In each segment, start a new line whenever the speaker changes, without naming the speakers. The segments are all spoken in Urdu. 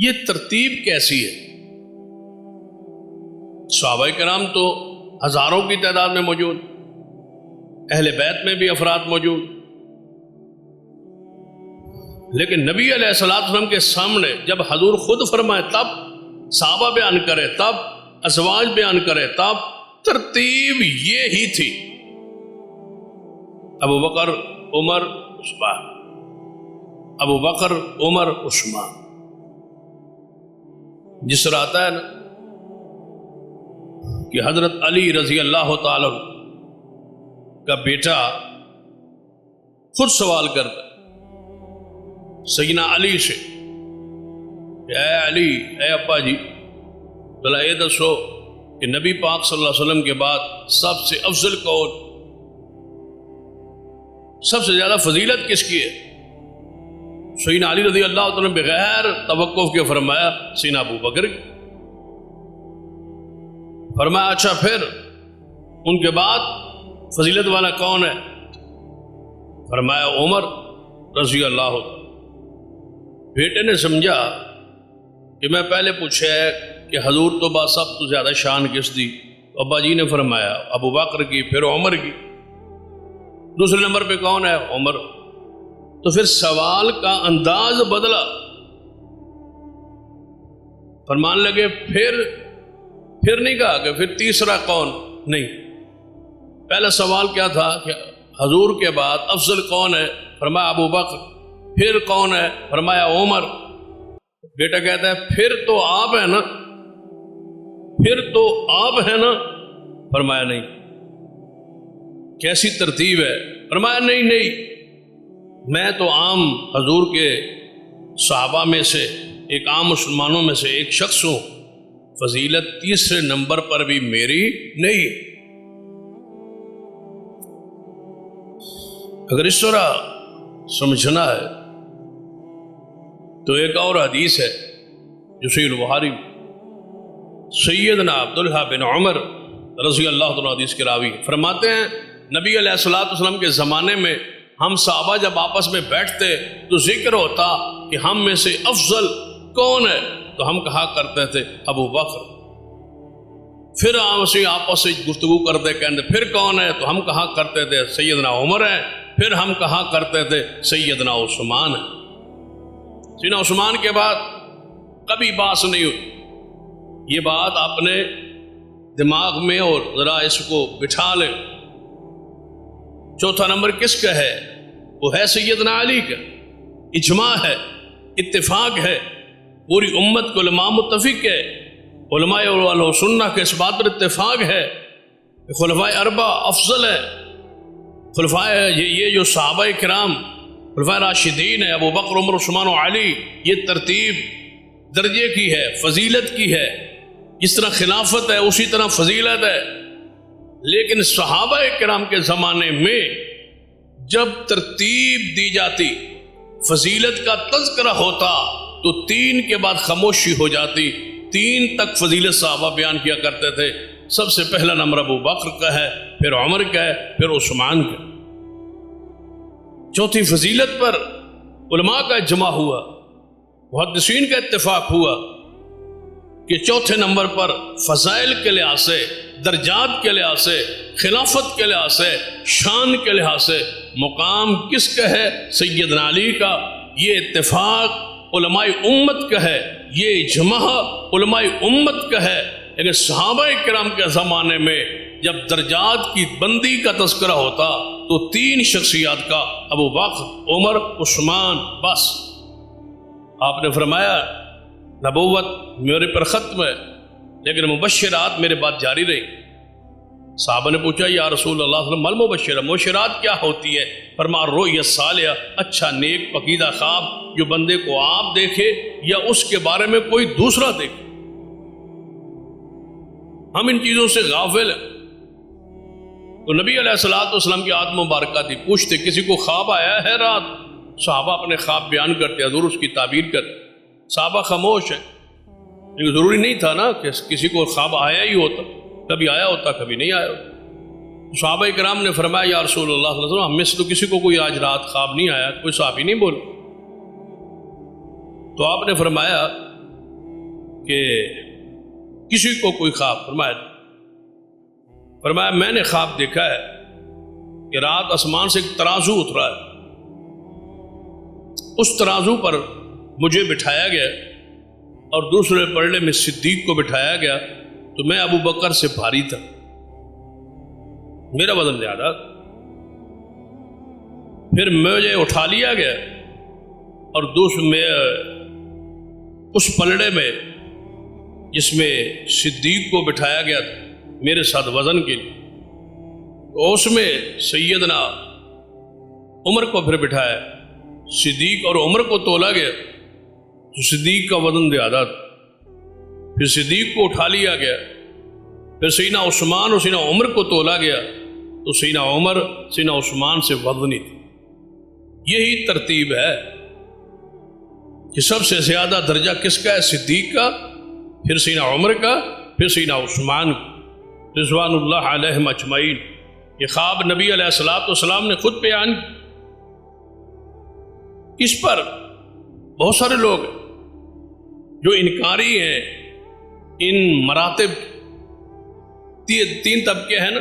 یہ ترتیب کیسی ہے؟ صحابہ کرام تو ہزاروں کی تعداد میں موجود، اہل بیت میں بھی افراد موجود، لیکن نبی علیہ الصلوۃ والسلام کے سامنے جب حضور خود فرمائے تب صحابہ بیان کرے، تب ازواج بیان کرے، تب ترتیب یہ ہی تھی: ابو بکر، عمر، عثمان، ابو بکر، عمر، عثمان. جس طرح آتا ہے نا کہ حضرت علی رضی اللہ تعالی کا بیٹا خود سوال کرتا سیدنا علی سے کہ اے علی، اے ابا جی، بھلا یہ دسو کہ نبی پاک صلی اللہ علیہ وسلم کے بعد سب سے افضل کون، سب سے زیادہ فضیلت کس کی ہے؟ سیدنا علی رضی اللہ تعالیٰ نے بغیر توقف کے فرمایا سیدنا ابو بکر کی. فرمایا اچھا پھر ان کے بعد فضیلت والا کون ہے؟ فرمایا عمر رضی اللہ تعالیٰ. بیٹے نے سمجھا کہ میں پہلے پوچھا ہے کہ حضور تو با سب تو زیادہ شان کس دی؟ ابا جی نے فرمایا ابو بکر کی، پھر عمر کی. دوسرے نمبر پہ کون ہے؟ عمر. تو پھر سوال کا انداز بدلا، فرمان لگے پھر نہیں کہا کہ پھر تیسرا کون، نہیں. پہلا سوال کیا تھا کہ حضور کے بعد افضل کون ہے؟ فرمایا ابو بکر. پھر کون ہے؟ فرمایا عمر. بیٹا کہتا ہے پھر تو آپ ہیں نا، پھر تو آپ ہیں نا؟ فرمایا نہیں. کیسی ترتیب ہے؟ فرمایا نہیں، میں تو عام حضور کے صحابہ میں سے ایک عام مسلمانوں میں سے ایک شخص ہوں، فضیلت تیسرے نمبر پر بھی میری نہیں. اگر اس طرح سمجھنا ہے تو ایک اور حدیث ہے جو صحیح البخاری، سیدنا عبداللہ بن عمر رضی اللہ عنہ حدیث کے راوی فرماتے ہیں نبی علیہ الصلوۃ والسلام کے زمانے میں ہم صحابہ جب آپس میں بیٹھتے تو ذکر ہوتا کہ ہم میں سے افضل کون ہے، تو ہم کہا کرتے تھے ابو بکر. پھر آپس سے گفتگو کرتے کہتے پھر کون ہے، تو ہم کہا کرتے تھے سیدنا عمر ہے. پھر ہم کہا کرتے تھے سیدنا عثمان ہے. سیدنا عثمان کے بعد کبھی بات نہیں ہوئی. یہ بات اپنے دماغ میں اور ذرا اس کو بٹھا لیں. چوتھا نمبر کس کا ہے؟ وہ ہے سیدنا علی کا. اجماع ہے، اتفاق ہے، پوری امت کو علماء متفق ہے، علماء و سنہ کے اس بات پر اتفاق ہے کہ خلفائے اربع افضل ہے. خلفائے یہ جو صحابہ کرام خلفائے راشدین ہے، ابو بکر، عمر، عثمان و علی، یہ ترتیب درجے کی ہے، فضیلت کی ہے. جس طرح خلافت ہے اسی طرح فضیلت ہے. لیکن صحابہ کرام کے زمانے میں جب ترتیب دی جاتی، فضیلت کا تذکرہ ہوتا تو 3 کے بعد خاموشی ہو جاتی. 3 تک فضیلت صحابہ بیان کیا کرتے تھے. سب سے پہلا نمبر ابو بکر کا ہے، پھر عمر کا ہے، پھر عثمان کا. چوتھی فضیلت پر علماء کا اجماع ہوا، محدثین کا اتفاق ہوا کہ چوتھے نمبر پر فضائل کے لحاظ سے، درجات کے لحاظ سے، خلافت کے لحاظ سے، شان کے لحاظ سے مقام کس کا ہے؟ سیدنا علی کا. یہ اتفاق علماء امت کا ہے، یہ اجماع علماء امت کا ہے. لیکن صحابہ کرام کے زمانے میں جب درجات کی بندی کا تذکرہ ہوتا تو 3 شخصیات کا، ابو بکر، عمر، عثمان، بس. آپ نے فرمایا نبوت میرے پر ختم ہے لیکن مبشرات میرے بعد جاری رہی. صحابہ نے پوچھا یا رسول اللہ صلی اللہ علیہ وسلم المبشرہ، مبشرات کیا ہوتی ہے؟ فرمایا رؤیا صالحہ، اچھا نیک پکیدہ خواب جو بندے کو آپ دیکھے یا اس کے بارے میں کوئی دوسرا دیکھے. ہم ان چیزوں سے غافل ہیں. تو نبی علیہ الصلوۃ والسلام کی عادت مبارکہ تھی، پوچھتے کسی کو خواب آیا ہے رات؟ صحابہ اپنے خواب بیان کرتے، حضور اس کی تعبیر کرتے. صحابہ خاموش ہیں، لیکن ضروری نہیں تھا نا کہ کسی کو خواب آیا ہی ہوتا، کبھی آیا ہوتا کبھی نہیں آیا ہوتا. صحابہ کرام نے فرمایا یا رسول اللہ صلی اللہ علیہ وسلم ہم میں سے تو کسی کو کوئی آج رات خواب نہیں آیا. کوئی صحابی نہیں بولے. تو آپ نے فرمایا کہ کسی کو کوئی خواب فرمایا میں نے خواب دیکھا ہے کہ رات آسمان سے ایک ترازو اترا ہے، اس ترازو پر مجھے بٹھایا گیا اور دوسرے پلڑے میں صدیق کو بٹھایا گیا، تو میں ابو بکر سے بھاری تھا، میرا وزن زیادہ، پھر مجھے اٹھا لیا گیا اور میں اس پلڑے میں جس میں صدیق کو بٹھایا گیا میرے ساتھ وزن کے لیے، تو اس میں سیدنا عمر کو پھر بٹھایا، صدیق اور عمر کو تولا گیا تو صدیق کا وزن زیادہ تھا، پھر صدیق کو اٹھا لیا گیا، پھر سیدنا عثمان اور سیدنا عمر کو تولا گیا تو سیدنا عمر سیدنا عثمان سے وزنی تھی۔ یہی ترتیب ہے کہ سب سے زیادہ درجہ کس کا ہے؟ صدیق کا، پھر سیدنا عمر کا، پھر سیدنا عثمان کا رضوان اللہ علیہم اجمعین۔ یہ خواب نبی علیہ السلام نے خود بیان کی۔ اس پر بہت سارے لوگ جو انکاری ہیں، ان مراتب تین طبقے ہیں نا،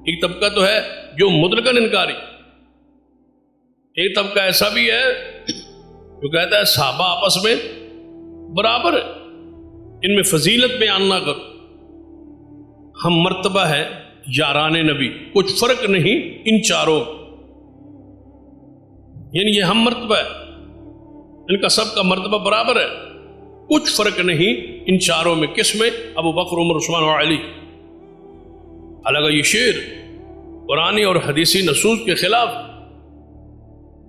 ایک طبقہ تو ہے جو مطلقاً انکاری، ایک طبقہ ایسا بھی ہے جو کہتا ہے صحابہ آپس میں برابر ہے، ان میں فضیلت بیان نہ کرو، ہم مرتبہ ہے یاران نبی، کچھ فرق نہیں ان چاروں، یعنی یہ ہم مرتبہ ہے، ان کا سب کا مرتبہ برابر ہے، کچھ فرق نہیں ان چاروں میں۔ کس میں؟ ابو بکر، عمر، عثمان اور علی۔ حالانکہ یہ شعر قرآنی اور حدیثی نصوص کے خلاف،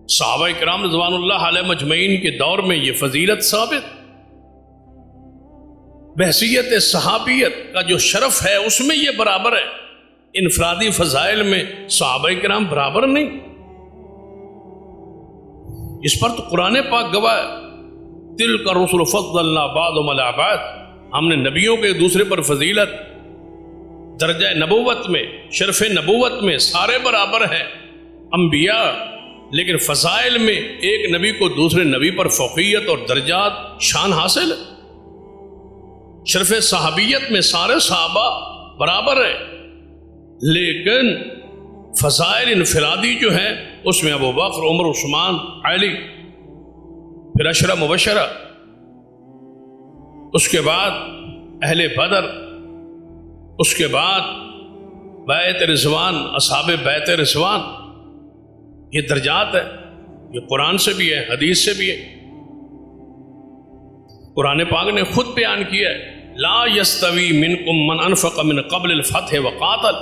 صحابہ کرام رضوان اللہ علیہ مجمعین کے دور میں یہ فضیلت ثابت، بحثیت صحابیت کا جو شرف ہے اس میں یہ برابر ہے، انفرادی فضائل میں صحابہ کرام برابر نہیں۔ اس پر تو قرآن پاک گواہ ہے، تلک الرسل فضلنا بعضهم علی بعض، ہم نے نبیوں کے دوسرے پر فضیلت، درجہ نبوت میں، شرف نبوت میں سارے برابر ہیں انبیاء، لیکن فضائل میں ایک نبی کو دوسرے نبی پر فوقیت اور درجات شان حاصل ہے۔ شرف صحابیت میں سارے صحابہ برابر ہیں، لیکن فضائل انفرادی جو ہیں اس میں ابو بکر، عمر، عثمان، علی، پھر عشرہ مبشرہ، اس کے بعد اہل بدر، اس کے بعد بیعت رضوان، اصحاب بیعت رضوان، یہ درجات ہے، یہ قرآن سے بھی ہے، حدیث سے بھی ہے۔ قرآن پاک نے خود بیان کیا ہے، لا یستوی منکم من انفق من قبل الفتح وقاتل،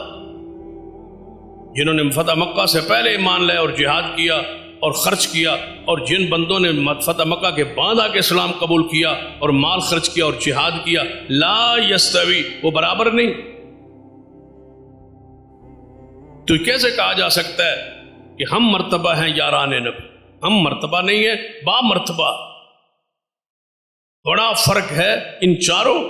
جنہوں نے فتح مکہ سے پہلے ایمان لائے اور جہاد کیا اور خرچ کیا، اور جن بندوں نے فتح مکہ کے بعد آ کے اسلام قبول کیا اور مال خرچ کیا اور جہاد کیا، لا یستوی، وہ برابر نہیں۔ تو کیسے کہا جا سکتا ہے کہ ہم مرتبہ ہیں یاران نبی؟ ہم مرتبہ نہیں ہیں، با مرتبہ، بڑا فرق ہے ان چاروں